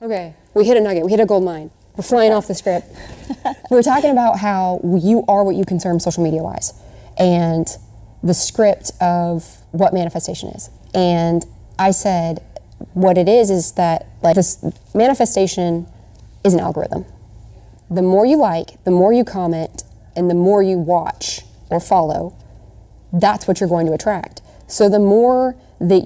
Okay, we hit a nugget. We hit a gold mine. We're flying off the script. We were talking about how you are what you consume social media-wise, and the script of what manifestation is. And I said, what it is that like this manifestation is an algorithm. The more you like, the more you comment, and the more you watch or follow, that's what you're going to attract. So the more that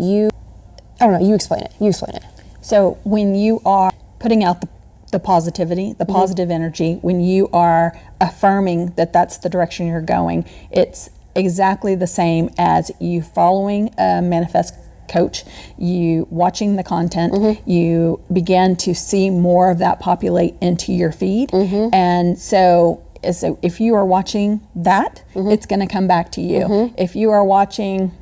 I don't know, you explain it. You explain it. So when you are putting out the positivity, the positive energy, when you are affirming that that's the direction you're going, it's exactly the same as you following a manifest coach, you watching the content, you begin to see more of that populate into your feed. And so if you are watching that, it's going to come back to you. If you are watching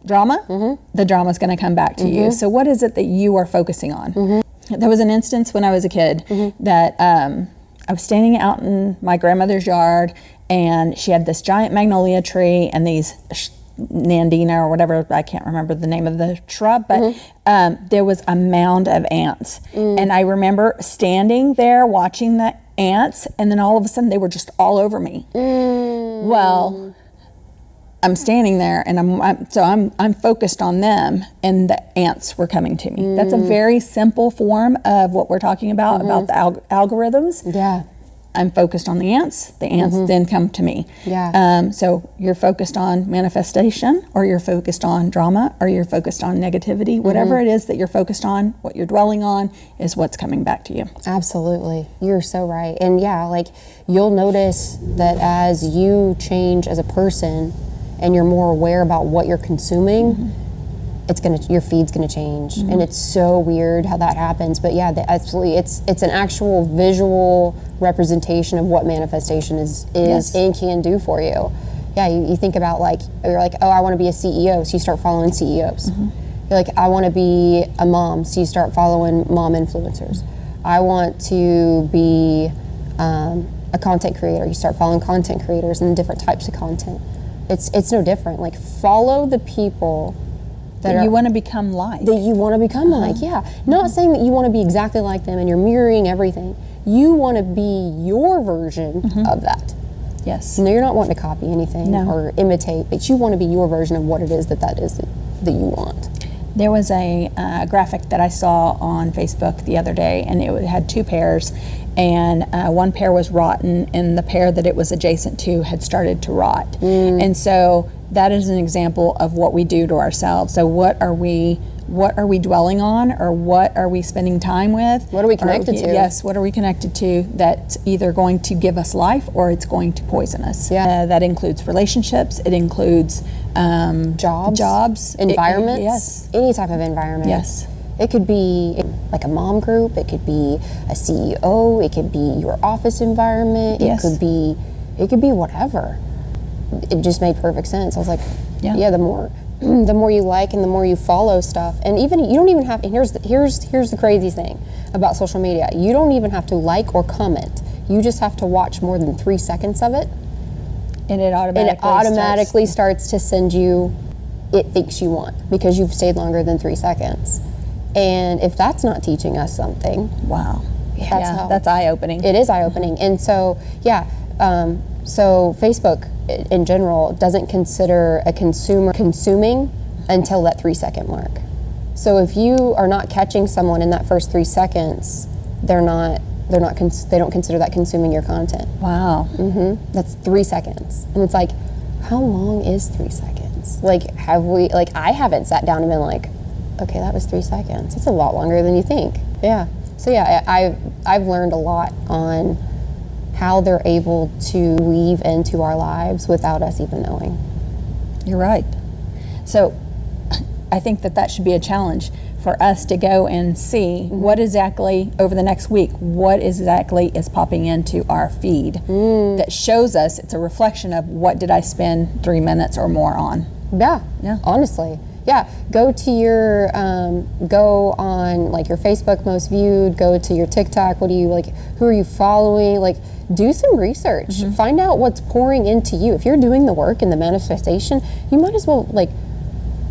drama, the drama is going to come back to you. So what is it that you are focusing on? There was an instance when I was a kid that I was standing out in my grandmother's yard, and she had this giant magnolia tree and these Nandina or whatever, I can't remember the name of the shrub, but there was a mound of ants. And I remember standing there watching the ants, and then all of a sudden they were just all over me. Well, I'm standing there, and I'm focused on them, and the ants were coming to me. That's a very simple form of what we're talking about the algorithms. Yeah. I'm focused on the ants then come to me. Yeah. So you're focused on manifestation, or you're focused on drama, or you're focused on negativity. Whatever it is that you're focused on, what you're dwelling on is what's coming back to you. Absolutely. You're so right. And yeah, like you'll notice that as you change as a person and you're more aware about what you're consuming, your feed's gonna change. And it's so weird how that happens. But yeah, absolutely, it's an actual visual representation of what manifestation is and can do for you. Yeah, you think about you're like, oh, I wanna be a CEO, so you start following CEOs. You're like, I wanna be a mom, so you start following mom influencers. I want to be a content creator, you start following content creators and different types of content. It's no different. Like, follow the people that you want to become like. That you want to become like, yeah. Not saying that you want to be exactly like them and you're mirroring everything. You want to be your version of that. Yes. No, you're not wanting to copy anything or imitate, but you want to be your version of what it is that is that you want. There was a graphic that I saw on Facebook the other day, and it had two pears, and one pear was rotten, and the pear that it was adjacent to had started to rot. And so that is an example of what we do to ourselves. So what are we dwelling on, or what are we spending time with? What are we connected to? Yes, what are we connected to that's either going to give us life or it's going to poison us? Yeah. That includes relationships, it includes jobs, environments, yes, any type of environment. Yes. It could be like a mom group, it could be a CEO, it could be your office environment, yes. it could be whatever. It just made perfect sense. I was like, yeah, the more you like and the more you follow stuff, and even you don't even have, and here's the crazy thing about social media, you don't even have to like or comment. You just have to watch more than 3 seconds of it, and it automatically starts to send you it thinks you want, because you've stayed longer than 3 seconds. And if that's not teaching us something, wow, that's eye-opening. It is eye-opening. And so so Facebook in general doesn't consider a consumer consuming until that 3 second mark. So if you are not catching someone in that first 3 seconds, they don't consider that consuming your content. Wow. That's 3 seconds. And it's like, how long is 3 seconds? Like, I haven't sat down and been like, okay, that was 3 seconds. It's a lot longer than you think. Yeah. So yeah, I've learned a lot on how they're able to weave into our lives without us even knowing. You're right. So I think that should be a challenge for us to go and see what exactly over the next week, what exactly is popping into our feed that shows us, it's a reflection of what did I spend 3 minutes or more on. Yeah. Honestly. Yeah, go to your, go on like your Facebook most viewed, go to your TikTok, who are you following? Like, do some research, find out what's pouring into you. If you're doing the work and the manifestation, you might as well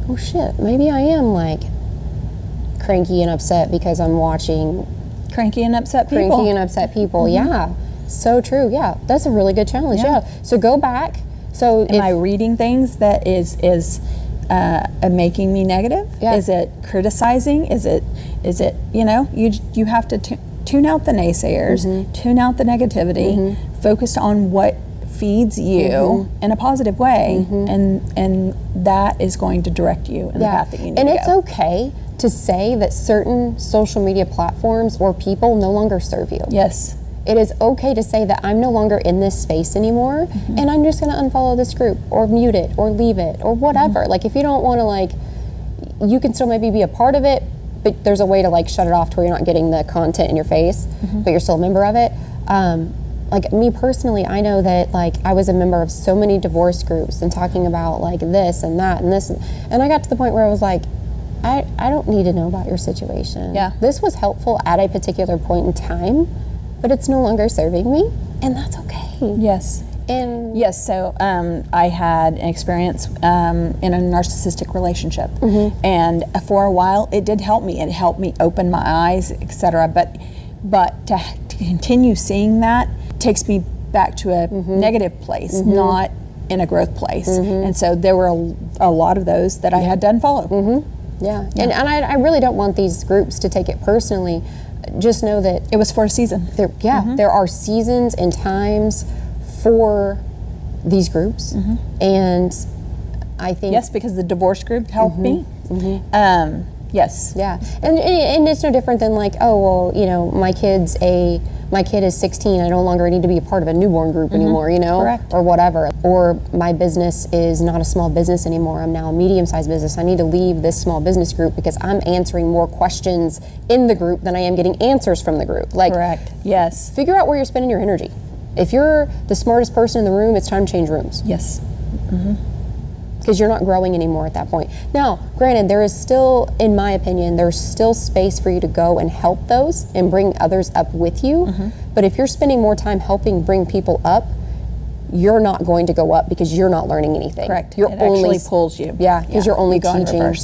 oh shit, maybe I am cranky and upset because I'm watching Cranky and upset people. cranky and upset people. Yeah, so true. Yeah, that's a really good challenge. Yeah. So go back. So Am I reading things that is making me negative? Yeah. Is it criticizing? Is it you have to tune out the naysayers, tune out the negativity, focus on what feeds you in a positive way, and that is going to direct you in the path that you need and to it's go. okay to say that certain social media platforms or people no longer serve you. Yes. It is okay to say that I'm no longer in this space anymore, and I'm just going to unfollow this group or mute it or leave it or whatever. Like, if you don't want to, like, you can still maybe be a part of it, but there's a way to, like, shut it off to where you're not getting the content in your face, but you're still a member of it. Like, me personally, I know that, like, I was a member of so many divorce groups and talking about, like, this and that and this, and I got to the point where I was like, I don't need to know about your situation. Yeah. This was helpful at a particular point in time, but it's no longer serving me, and that's okay. Yes. And Yes, so I had an experience in a narcissistic relationship, and for a while it did help me. It helped me open my eyes, etc. But to continue seeing that takes me back to a negative place, not in a growth place. And so there were a lot of those that I had to unfollow. yeah, and I really don't want these groups to take it personally. Just know that It was for a season. there are seasons and times for these groups, and I think Yes, because the divorce group helped me. Yes. yeah, and it's no different than, like, oh, well, you know, my kid is 16, I no longer need to be a part of a newborn group anymore, you know, Correct. or whatever. Or my business is not a small business anymore, I'm now a medium-sized business. I need to leave this small business group because I'm answering more questions in the group than I am getting answers from the group. Like, Correct. Yes. figure out where you're spending your energy. If you're the smartest person in the room, it's time to change rooms, Yes. because you're not growing anymore at that point. Now, granted, there is still, in my opinion, there's still space for you to go and help those and bring others up with you. But if you're spending more time helping bring people up, you're not going to go up because you're not learning anything. Correct. You're It only actually pulls you. Yeah, because you're only You go in teaching reverse.